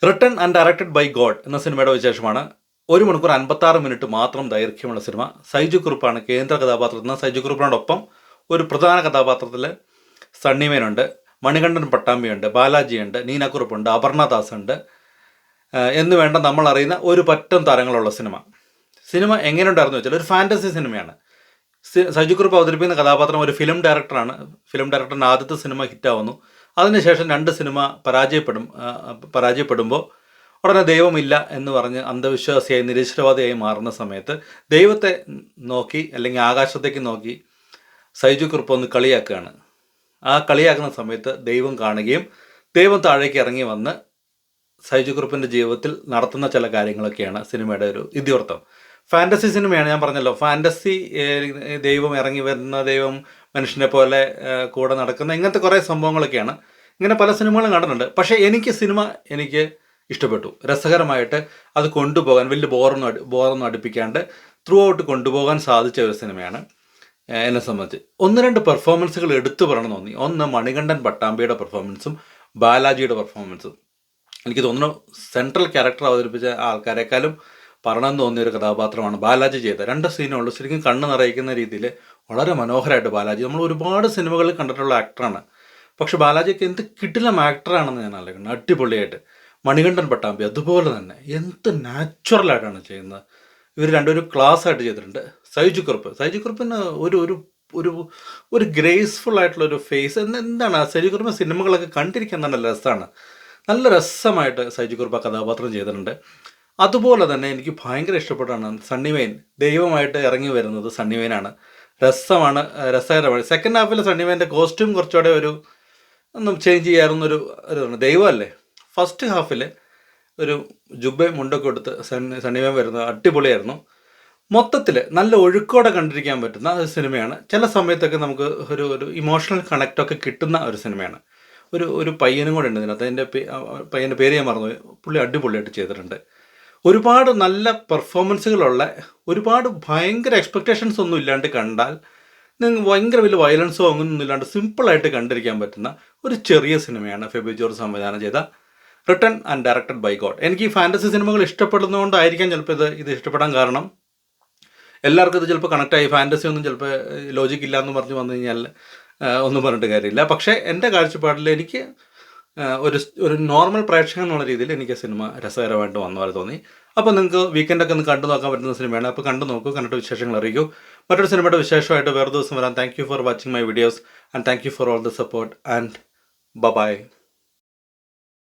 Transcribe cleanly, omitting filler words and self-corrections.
Written and directed by God എന്ന സിനിമയുടെ വിശേഷമാണ്. 1 മണിക്കൂർ 56 മിനിറ്റ് മാത്രം ദൈർഘ്യമുള്ള സിനിമ. സൈജു കുറുപ്പാണ് കേന്ദ്ര കഥാപാത്രത്തിൽ. സൈജു കുറുപ്പിനോടൊപ്പം ഒരു പ്രധാന കഥാപാത്രത്തിൽ സണ്ണിമേനുണ്ട്, മണികണ്ഠൻ പട്ടാമ്പിയുണ്ട്, ബാലാജിയുണ്ട്, നീനക്കുറുപ്പുണ്ട്, അപർണദാസ് ഉണ്ട് എന്ന് വേണ്ട നമ്മൾ അറിയുന്ന ഒരു പറ്റം താരങ്ങളുള്ള സിനിമ. സിനിമ എങ്ങനെയുണ്ടായിരുന്നു വെച്ചാൽ ഒരു ഫാൻറ്റസി സിനിമയാണ്. സൈജു കുറുപ്പ് അവതരിപ്പിക്കുന്ന കഥാപാത്രം ഒരു ഫിലിം ഡയറക്ടറാണ്. ഫിലിം ഡയറക്ടറിൻ്റെ ആദ്യത്തെ സിനിമ ഹിറ്റാവുന്നു. അതിനുശേഷം 2 സിനിമ പരാജയപ്പെടുമ്പോൾ ഉടനെ ദൈവമില്ല എന്ന് പറഞ്ഞ് അന്ധവിശ്വാസിയായി നിരീശ്വരവാദിയായി മാറുന്ന സമയത്ത് ദൈവത്തെ നോക്കി അല്ലെങ്കിൽ ആകാശത്തേക്ക് നോക്കി സൈജു കുറുപ്പ് ഒന്ന് കളിയാക്കുകയാണ്. ആ കളിയാക്കുന്ന സമയത്ത് ദൈവം കാണുകയും ദൈവം താഴേക്ക് ഇറങ്ങി വന്ന് സൈജു കുറുപ്പിൻ്റെ ജീവിതത്തിൽ നടത്തുന്ന ചില കാര്യങ്ങളൊക്കെയാണ് സിനിമയുടെ ഒരു ഇതിവൃത്തം. ഫാൻറ്റസി സിനിമയാണ്, ഞാൻ പറഞ്ഞല്ലോ. ഫാൻറ്റസി, ദൈവം ഇറങ്ങി വരുന്ന, ദൈവം മനുഷ്യനെ പോലെ കൂടെ നടക്കുന്ന, ഇങ്ങനത്തെ കുറേ സംഭവങ്ങളൊക്കെയാണ്. ഇങ്ങനെ പല സിനിമകളും കണ്ടിട്ടുണ്ട്. പക്ഷേ എനിക്ക് ഇഷ്ടപ്പെട്ടു. രസകരമായിട്ട് അത് കൊണ്ടുപോകാൻ വലിയ ബോറൊന്നും അടുപ്പിക്കാണ്ട് ത്രൂ ഔട്ട് കൊണ്ടുപോകാൻ സാധിച്ച ഒരു സിനിമയാണ് എന്നെ സംബന്ധിച്ച്. 1-2 പെർഫോമൻസുകൾ എടുത്തു പറയണം തോന്നി. ഒന്ന് മണികണ്ഠൻ പട്ടാമ്പിയുടെ പെർഫോമൻസും ബാലാജിയുടെ പെർഫോമൻസും. എനിക്ക് തോന്നുന്നു സെൻട്രൽ ക്യാരക്ടർ അവതരിപ്പിച്ച ആൾക്കാരെക്കാളും പറയണമെന്ന് തോന്നിയ ഒരു കഥാപാത്രമാണ് ബാലാജി ചെയ്തത്. 2 സീനുള്ളൂ. ശരിക്കും കണ്ണ് നിറയിക്കുന്ന രീതിയിൽ വളരെ മനോഹരമായിട്ട് ബാലാജി, നമ്മൾ ഒരുപാട് സിനിമകളിൽ കണ്ടിട്ടുള്ള ആക്ടറാണ്. പക്ഷെ ബാലാജിക്ക് എന്ത് കിടിലം ആക്ടറാണെന്ന് ഞാൻ ആലോചിക്കുന്നത്. അടിപൊളിയായിട്ട്. മണികണ്ഠൻ പട്ടാമ്പി അതുപോലെ തന്നെ എന്ത് നാച്ചുറലായിട്ടാണ് ചെയ്യുന്നത്. ഇവർ രണ്ടുപേരും ക്ലാസ് ആയിട്ട് ചെയ്തിട്ടുണ്ട്. സൈജു കുറുപ്പിന് ഒരു ഒരു ഒരു ഒരു ഗ്രേസ്ഫുൾ ആയിട്ടുള്ളൊരു ഫേസ്. എന്താണ് സൈജു കുറുപ്പിൻ്റെ സിനിമകളൊക്കെ കണ്ടിരിക്കാൻ നല്ല രസമാണ്. നല്ല രസമായിട്ട് സൈജു കുറുപ്പ് ആ കഥാപാത്രം ചെയ്തിട്ടുണ്ട്. അതുപോലെ തന്നെ എനിക്ക് ഭയങ്കര ഇഷ്ടപ്പെട്ടാണ് സണ്ണിമേൻ ദൈവമായിട്ട് ഇറങ്ങി വരുന്നത്. സണ്ണിമേനാണ്. രസകരമാണ്. സെക്കൻഡ് ഹാഫിൽ സണ്ണിമേൻ്റെ കോസ്റ്റ്യൂം കുറച്ചുകൂടെ ഒന്നും ചേഞ്ച് ചെയ്യാറുന്നൊരു ദൈവമല്ലേ. ഫസ്റ്റ് ഹാഫിൽ ഒരു ജുബയും മുണ്ടൊക്കെ എടുത്ത് സണ്ണിമേൻ വരുന്നത് അടിപൊളിയായിരുന്നു. മൊത്തത്തിൽ നല്ല ഒഴുക്കോടെ കണ്ടിരിക്കാൻ പറ്റുന്ന ഒരു സിനിമയാണ്. ചില സമയത്തൊക്കെ നമുക്ക് ഒരു ഇമോഷണൽ കണക്റ്റൊക്കെ കിട്ടുന്ന ഒരു സിനിമയാണ്. ഒരു പയ്യനും കൂടെ ഉണ്ട് ഇതിനകത്ത്. അതിൻ്റെ പയ്യൻ്റെ പേര് ഞാൻ മറന്നു. പുള്ളി അടിപൊളിയായിട്ട് ചെയ്തിട്ടുണ്ട്. ഒരുപാട് നല്ല പെർഫോമൻസുകളുള്ള, ഒരുപാട് ഭയങ്കര എക്സ്പെക്റ്റേഷൻസ് ഒന്നും ഇല്ലാണ്ട് കണ്ടാൽ, നിങ്ങൾക്ക് ഭയങ്കര വലിയ വയലൻസോ അങ്ങനെയൊന്നും ഇല്ലാണ്ട് സിമ്പിളായിട്ട് കണ്ടിരിക്കാൻ പറ്റുന്ന ഒരു ചെറിയ സിനിമയാണ് ഫെബി ജോർജ് സംവിധാനം ചെയ്ത written and directed by God. എനിക്ക് ഈ ഫാൻറ്റസി സിനിമകൾ ഇഷ്ടപ്പെടുന്നതുകൊണ്ടായിരിക്കാം ചിലപ്പോൾ ഇത് ഇഷ്ടപ്പെടാൻ കാരണം. എല്ലാവർക്കും ഇത് ചിലപ്പോൾ കണക്റ്റായി. ഫാൻറ്റസി ഒന്നും ചിലപ്പോൾ ലോജിക്ക് ഇല്ല എന്ന് പറഞ്ഞ് വന്നു കഴിഞ്ഞാൽ ഒന്നും പറഞ്ഞിട്ട് കാര്യമില്ല. പക്ഷേ എൻ്റെ കാഴ്ചപ്പാടിൽ എനിക്ക് ഒരു നോർമൽ പ്രേക്ഷകൻ എന്നുള്ള രീതിയിൽ എനിക്ക് സിനിമ രസകരമായിട്ട് വന്ന പോലെ തോന്നി. അപ്പോൾ നിങ്ങൾക്ക് വീക്കെൻഡൊക്കെ ഒന്ന് കണ്ടു നോക്കാൻ പറ്റുന്ന സിനിമയാണ്. അപ്പോൾ കണ്ടു നോക്കൂ, കണ്ടിട്ട് വിശേഷങ്ങൾ അറിയിക്കൂ. മറ്റൊരു സിനിമയുടെ വിശേഷമായിട്ട് വേറെ ദിവസം വരാം. Thank you for watching my videos and thank you for all the support and by.